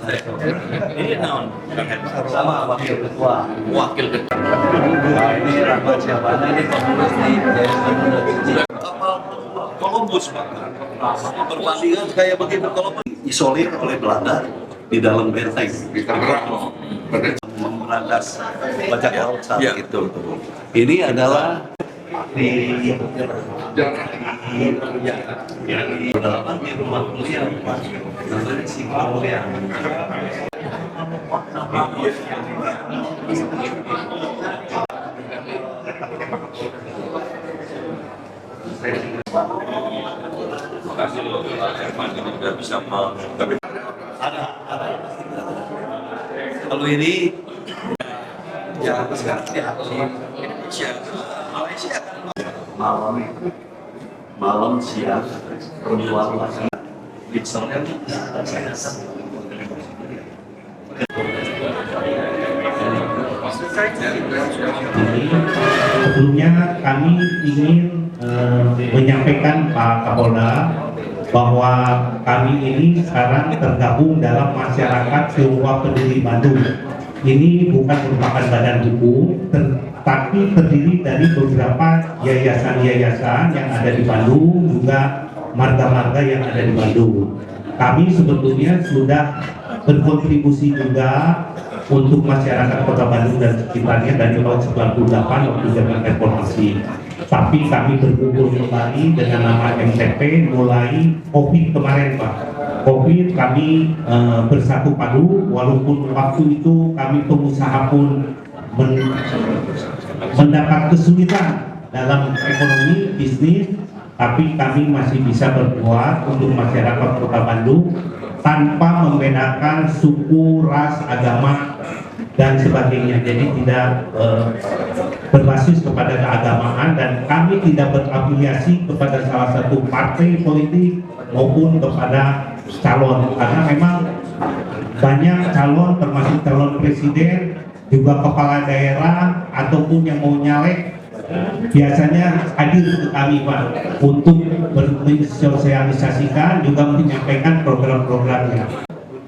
Ini naon? Sama wakil ketua. Wakil ketua. Nah, ini Rahmat Syabana, ini pengurus di Yayasan Bunda Suci. Kapal Columbus, Pak. Perbandingan kayak begitu Columbus. Isolir oleh Belanda di dalam benteng. Memberantas bajak laut saat Ya. itu. Ini adalah di pedalaman di rumah kuliah, Pak. Namanya Simpang Kuliah. Makasih loh, Pak Herman ini udah bisa tapi Ada. Kalau ini ya sekarang ya Indonesia, Malaysia kan. malam siang perempuan laki misalnya saya sebelumnya kami ingin menyampaikan Pak Kapolda bahwa kami ini sekarang tergabung dalam masyarakat Tionghoa Peduli Bandung. Ini bukan merupakan badan hukum, tapi terdiri dari beberapa yayasan-yayasan yang ada di Bandung, juga marga-marga yang ada di Bandung. Kami sebetulnya sudah berkontribusi juga untuk masyarakat Kota Bandung dan sekitarnya dari tahun 98 waktu zaman reformasi. Tapi kami berkumpul kembali dengan nama MTP mulai COVID kemarin, Pak. COVID kami bersatu padu, walaupun waktu itu kami pengusaha pun mendapat kesulitan dalam ekonomi bisnis, tapi kami masih bisa berbuat untuk masyarakat Kota Bandung tanpa membedakan suku, ras, agama dan sebagainya. Jadi tidak berbasis kepada keagamaan, dan kami tidak berafiliasi kepada salah satu partai politik maupun kepada calon, karena memang banyak calon termasuk calon presiden, juga kepala daerah ataupun yang mau nyalek biasanya hadir ke kami, Pak, untuk mensosialisasikan juga menyampaikan program-programnya.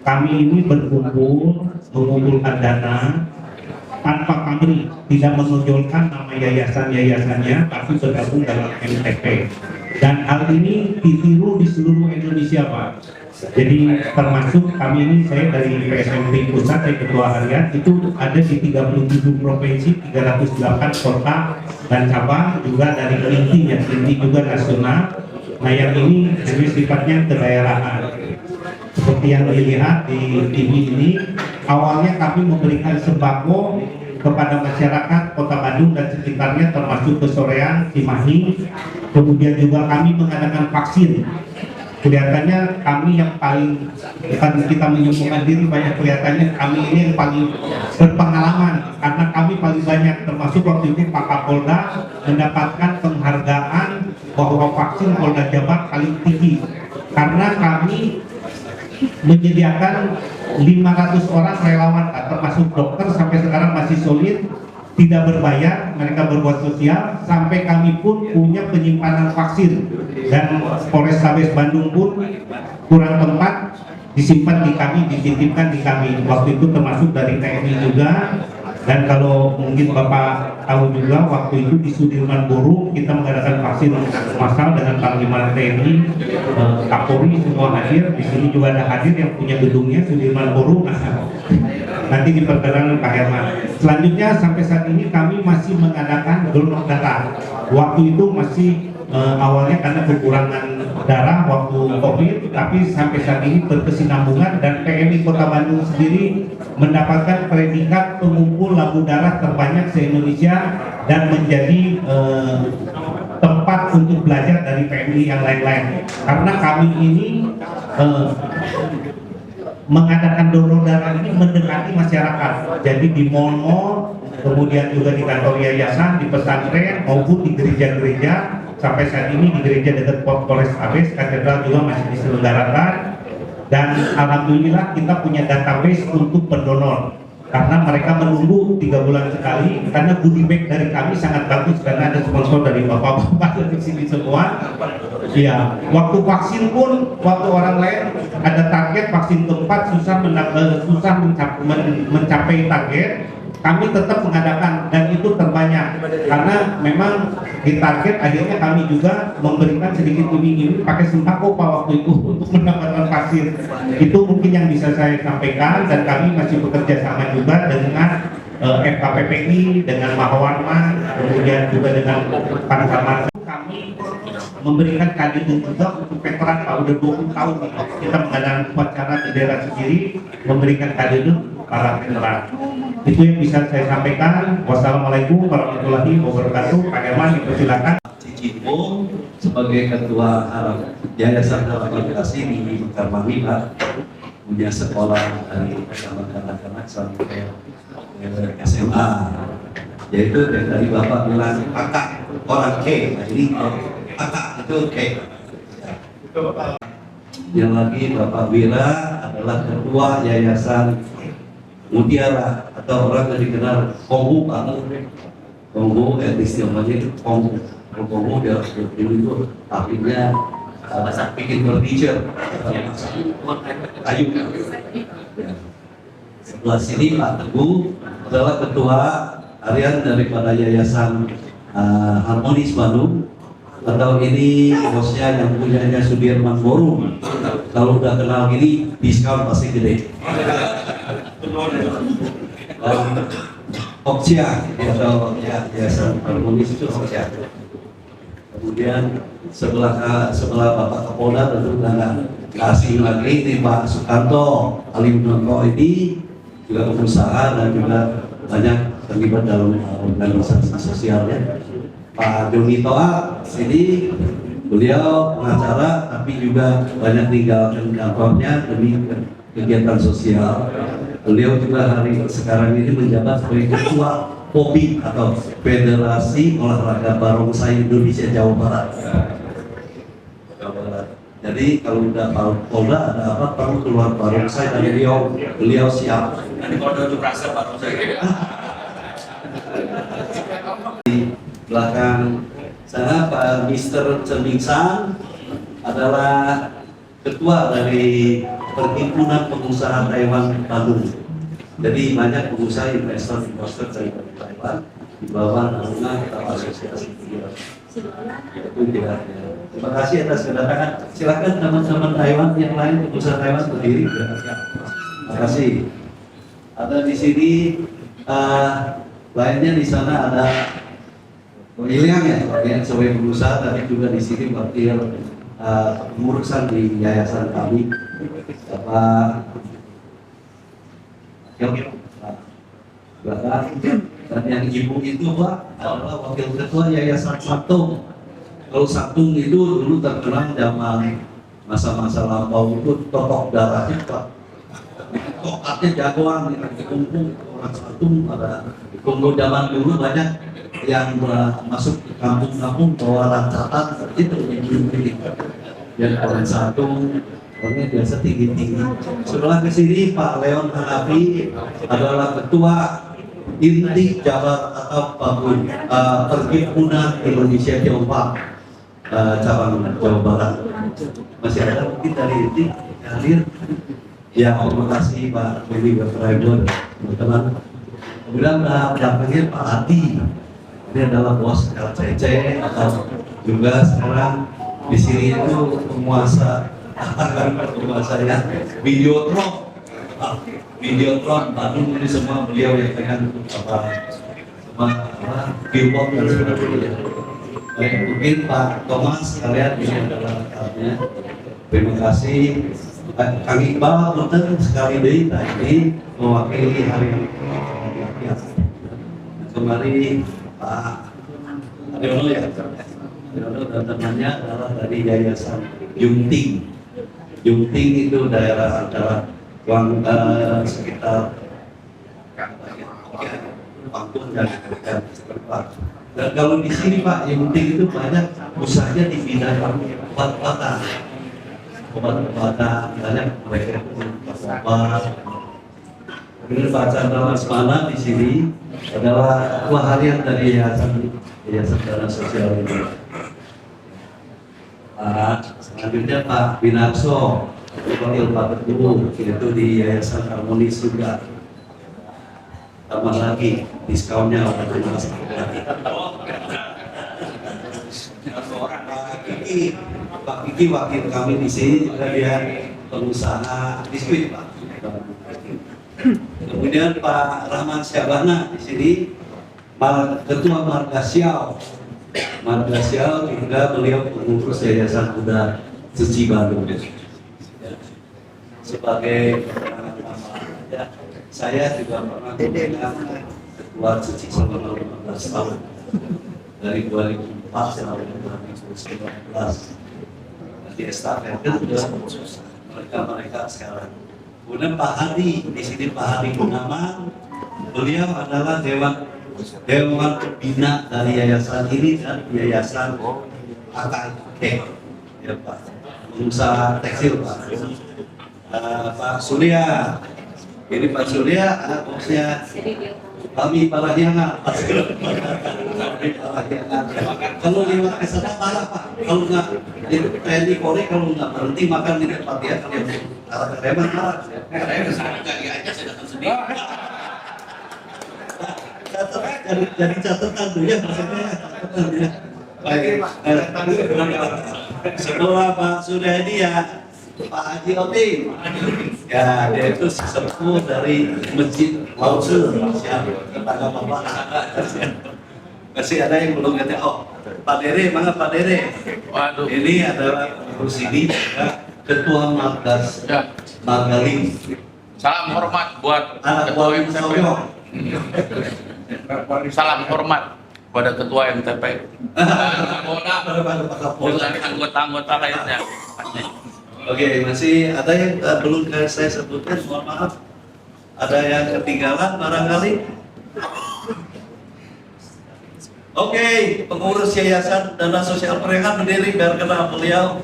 Kami ini berkumpul mengumpulkan dana tanpa pamrih, tidak menonjolkan nama yayasan-yayasannya, tapi bergabung dalam MTP. Dan hal ini ditiru di seluruh Indonesia, Pak. Jadi termasuk kami ini, saya dari PSMT Pusat, saya ketua harian, itu ada di 37 provinsi, 308 kota dan cabang, juga dari Kelinti, ya Kelinti juga nasional. Nah yang ini jadi sifatnya kedaerahan. Seperti yang dilihat di TV ini, awalnya kami memberikan sembako kepada masyarakat Kota Bandung dan sekitarnya, termasuk Kesorean, Cimahi. Kemudian juga kami mengadakan vaksin. Kelihatannya kami yang paling, kita menyombongkan diri, banyak kelihatannya kami ini yang paling berpengalaman, karena kami paling banyak, termasuk waktu itu Pak Kapolda mendapatkan penghargaan bahwa vaksin Polda Jabar paling tinggi, karena kami menyediakan 500 orang relawan, termasuk dokter, sampai sekarang masih solid, tidak berbayar, mereka berbuat sosial, sampai kami pun punya penyimpanan vaksin, dan Polrestabes Bandung pun kurang tempat, disimpan di kami, dititipkan di kami. Waktu itu termasuk dari TNI juga. Dan kalau mungkin Bapak tahu juga, waktu itu di Sudirman Burung kita mengadakan vaksin massal dengan Panglima TNI, Kapolri semua hadir. Di sini juga ada hadir yang punya gedungnya, Sudirman Burung. Nanti diperkenalkan Pak Herman. Selanjutnya sampai saat ini kami masih mengadakan donor darah. Waktu itu masih awalnya karena kekurangan darah waktu COVID, tapi sampai saat ini berkesinambungan, dan PMI Kota Bandung sendiri mendapatkan predikat pengumpul lambung darah terbanyak se-Indonesia dan menjadi tempat untuk belajar dari PMI yang lain-lain. Karena kami ini mengadakan donor darah ini mendekati masyarakat, jadi di mal-mal, kemudian juga di kantor yayasan, di pesantren maupun di gereja-gereja. Sampai saat ini di gereja dekat Polrestabes Katedral juga masih diselenggarakan, dan alhamdulillah kita punya database untuk pendonor. karena mereka menunggu 3 bulan sekali, karena goodie bag dari kami sangat bagus karena ada sponsor dari bapak-bapak di sini semua. Ya, waktu vaksin pun, waktu orang lain ada target vaksin keempat susah mencapai target, kami tetap mengadakan dan itu terbanyak karena memang di target akhirnya kami juga memberikan sedikit iming-iming pakai sembako Pak waktu itu untuk mendapatkan vaksin. Itu mungkin yang bisa saya sampaikan dan kami masih bekerja sama juga dengan FKPPI, dengan Mahawarman, kemudian juga dengan Pansamar. Kami memberikan kadenan juga untuk veteran Pak, udah 20 tahun kita mengadakan upacara di daerah sendiri memberikan kadenan para veteran. Itu yang bisa saya sampaikan. Wassalamualaikum warahmatullahi wabarakatuh. Pak Herman, dipersilakan. Cicipung sebagai ketua Yayasan Harapan Kasih di Mekarwangi, Pak, punya sekolah dari anak-anak sampai SMA, yaitu yang tadi Bapak bilang kakak orang K, nah ini kakak itu K. Yang lagi Bapak Wira adalah ketua Yayasan Mutiara atau orang yang dikenal Konghu, Pak. Konghu istilahnya itu Konghu. Konghu dia itu ahlinya bikin furniture, kayu. Sebelah sini Pak Teguh adalah ketua harian daripada Yayasan Harmonis Bandung, atau ini bosnya yang punyanya Sudirman Forum. Kalau udah kenal gini diskon pasti gede. Oksia atau ya Yayasan Harmonis itu Oksia. Kemudian sebelah Bapak Kapolda tentu nggak asing lagi ini Pak Sukanto Alim Nonto, ini juga pengusaha dan juga banyak terlibat dalam organisasi sosialnya. Pak Joni Toa sini, beliau pengacara tapi juga banyak tinggalkan kantornya demi kegiatan sosial. Beliau juga sekarang ini menjabat sebagai ketua POBI atau Federasi Olahraga Barongsai Indonesia Jawa Barat. Jadi kalau udah Polda ada apa perlu keluar barongsai dari beliau siap. Nanti kalau udah rasa barongsai. Di belakang sana Pak Mr. Cendingsang adalah ketua dari Perhimpunan Pengusaha Taiwan Bandung. Jadi banyak pengusaha investor dari Taiwan di bawah naungan atau asosiasi itu tidak. Terima kasih atas kedatangan. Silakan teman-teman Taiwan yang lain, pengusaha Taiwan berdiri. Terima kasih. Ada di sini lainnya di sana ada William ya, yang sebagai pengusaha, tapi juga di sini wakil pengurusan di yayasan kami, Bapak dan yang ibu itu Pak adalah wakil ketua Yayasan Saktung. Kalau Saktung itu dulu terkenal zaman masa-masa lampau itu totok darahnya Pak. Tokatnya jagoan, dikumpul orang Saktung ada. Tunggu zaman dulu banyak yang masuk ke kampung-kampung bawa rancatan itu yang orang Saktung. Orangnya biasa tinggi-tinggi. Sebelah ke sini Pak Leon Hanafi adalah ketua inti Jabar atau Perhimpunan Indonesia Tionghoa cabang Jawa Barat. Masih ada mungkin dari inti hadir. Ya, terima kasih Pak Beni Bapak teman-teman. Kemudian mendampingi Pak Adi. Ini adalah bos LCC atau juga sekarang di sini itu penguasa saya Videotron Bandung, ini semua beliau yang pegang billboard dan sebagainya. Baik, mungkin Pak Thomas kalian ini adalah rekannya. Terima kasih Kang Iqbal punten sekali deui tadi mewakili hari ini. Kembali Pak Adiono ya. Adiono dan temannya adalah dari Yayasan Yungting. Yungting itu daerah antara sekitar Pampung dan sekitar. Dan kalau di sini Pak, Yungting itu banyak usahanya di bidang obat-obatan. Obat-obatan banyak mereka obat Kemudian Pak Chandra Lesmana di sini adalah ketua harian dari Yayasan Dana Sosial ini. Selanjutnya Pak Binarso, Wakil Pak Ketua, yaitu di Yayasan Harmonis juga. Tambah lagi diskonnya terima kasih. Pak Kiki wakil kami di sini juga dia pengusaha biskuit Pak. Kemudian Pak Rahman Syabana di sini Ketua Marga Siau. Marga Siau juga beliau pengurus Yayasan Buddha Suci Bandung. Sebagai saya juga pernah memegang Ketua Suci selama 15 tahun dari 2004 sampai 2019. Di estafet sudah mereka sekarang. Kemudian Pak Hadi di sini Pak Hadi Gunawan, beliau adalah dewan pembina dari yayasan ini dan yayasan AKT, ya Pak, pengusaha tekstil Pak. Pak Surya, ini Pak Surya, bosnya kami Parahyangan. Kalau lewat ke sana marah Pak. Kalau nggak di TNI Polri kalau nggak berhenti makan di tempat dia kalau arah ke Reman marah. Kaki aja saya datang sendiri. Jadi catatan tuh ya maksudnya catatan ya. Baik. Setelah Pak Surya ini ya Pak Haji Otin. Ya, dia itu sesepuh dari Masjid Lauser. Siap, tetangga Bapak. Masih ada yang belum ngerti. Oh, Pak Dere, mana Pak Dere? Waduh. Ini adalah pengurus ini juga Ketua Markas Margalim. Salam hormat buat Anak Ketua buah MTP. Soyo. Salam hormat pada Ketua MTP. Dan anggota-anggota lainnya. Oke, masih ada yang belum saya sebutkan, mohon maaf. Ada yang ketinggalan barangkali. Oke, pengurus Yayasan Dana Sosial Perehan berdiri biar kenal beliau.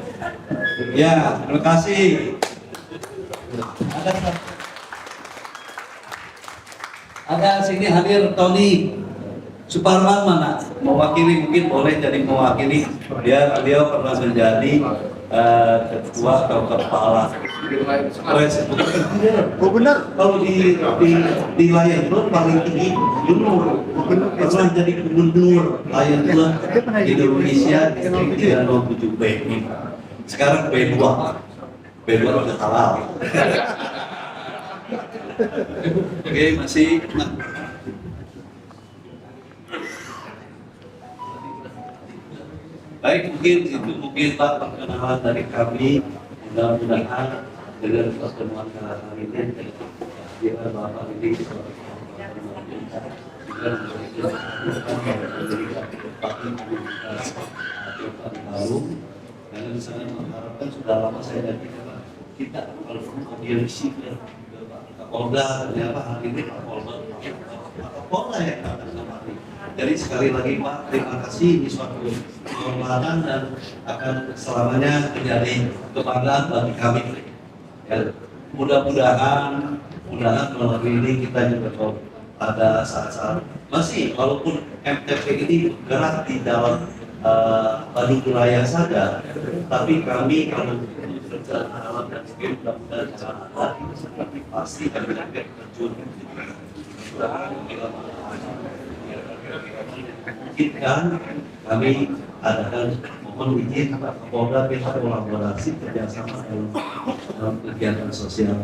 Ya, terima kasih. Ada sini hadir Tony Suparman mana? Mewakili mungkin boleh jadi mewakili. Beliau pernah menjadi ketua atau kepala gubernur. Kalau di Lion Club paling tinggi gubernur. Pernah jadi gubernur Lion Club Indonesia distrik 307B. Sekarang B2 udah halal. Oke, masih baik, mungkin Pak perkenalan dari kami. Mudah-mudahan dengan pertemuan kali ini biar Bapak ini baru dan saya mengharapkan sudah lama saya dari kita kalau audiensi Kapolda ya Pak hari ini Kapolda yang akan kembali. Jadi sekali lagi Pak, terima kasih, ini suatu kehormatan dan akan selamanya menjadi kebanggaan bagi kami. Ya, mudah-mudahan melalui ini kita juga pada saat-saat masih walaupun MTP ini gerak di dalam Bandung Raya saja, tapi kami kalau berjalan dan mudah-mudahan ada pasti kami akan terjun. Mungkin kami adakan mohon izin Pak Kapolda kita kolaborasi kerjasama dalam kegiatan sosial.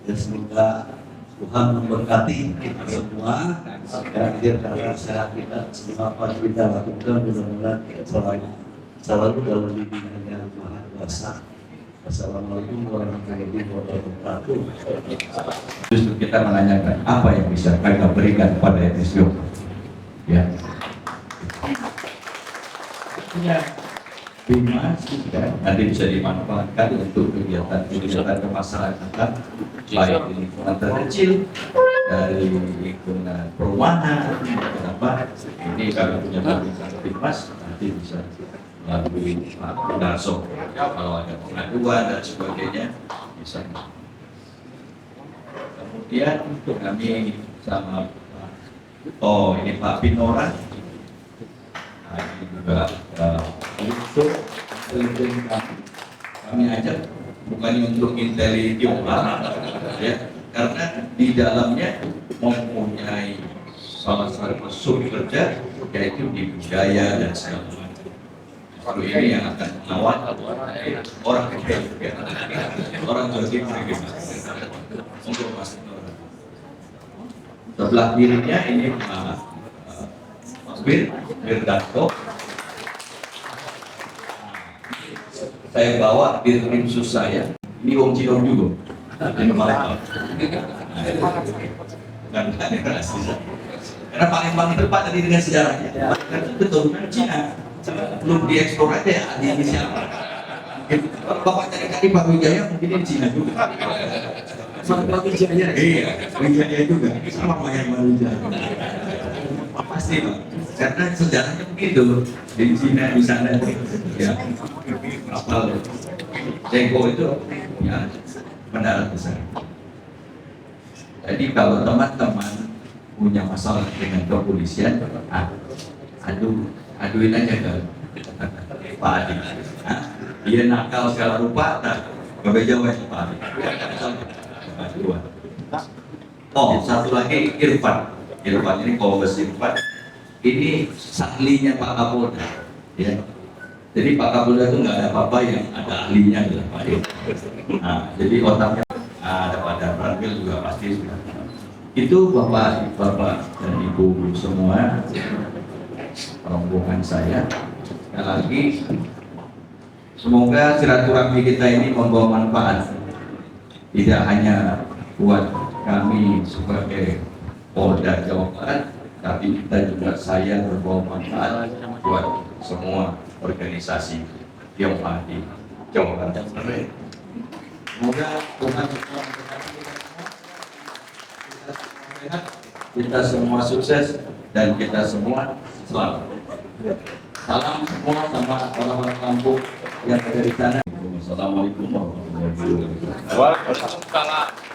Ya semoga Tuhan memberkati kita semua agar karena sehat kita semua apa yang kita lakukan mudah-mudahan selalu dalam bimbingan yang Maha Kuasa. Assalamualaikum warahmatullahi wabarakatuh. Justru kita menanyakan apa yang bisa kita berikan kepada Etisio. Ya. Bimas juga nanti bisa dimanfaatkan untuk kegiatan kemasyarakatan baik di lingkungan terkecil dari lingkungan perumahan. Kenapa? Ini kalau punya Bimas nanti bisa melalui Pak Darso kalau ada pengaduan dan sebagainya bisa. Kemudian kami sama ini Pak Pinora, nah, ini juga untuk kami ajak bukannya untuk intelijen ya, karena di dalamnya mempunyai salah satu sub kerja yaitu di budaya dan segala macam. Kalau ini yang akan mengawal orang kecil, orang Jawa Timur, untuk Mas Pinora. Sebelah kirinya ini Mas Wirdanto. Saya bawa di tim sus saya. Ini Wong Cilong juga. Ini Palembang. Bukan rahasia. Karena Palembang itu Pak tadi dengan sejarahnya. Karena keturunan Cina. Belum dieksplor aja ya, di siapa. Kalau Bapak cari Pak Wijaya mungkin ini Cina juga. Pak Wijaya. Iya, Wijaya juga. Sama Pak Wijaya. Pasti Pak. Karena sejarahnya begitu. Di Cina di sana ya. Kapal Jengko itu ya mendarat besar. Jadi kalau teman-teman punya masalah dengan kepolisian, aduin aja ke Pak Adi. Dia nakal segala rupa, gak jawab Pak Adi. Oh, satu lagi Irfan. Irfan ini Kombes Irfan. Ini sahlinya Pak Kapolda. Ya. Jadi Pak Kapolda itu nggak ada apa-apa yang ada ahlinya gitu Pak. Nah, jadi otaknya ada pada Ranwil juga pasti sudah. Itu Bapak dan Ibu semua rombongan saya. Sekali lagi, semoga silaturahmi kita ini membawa manfaat. Tidak hanya buat kami sebagai Polda Jawa Barat, tapi kita juga saya berbawa manfaat buat semua organisasi yang ada di Jawa Barat. Semoga Tuhan kita semua sukses dan kita semua selamat. Salam semua sama orang-orang kampung yang ada di sana. Assalamualaikum warahmatullahi wabarakatuh. Waalaikumsalam.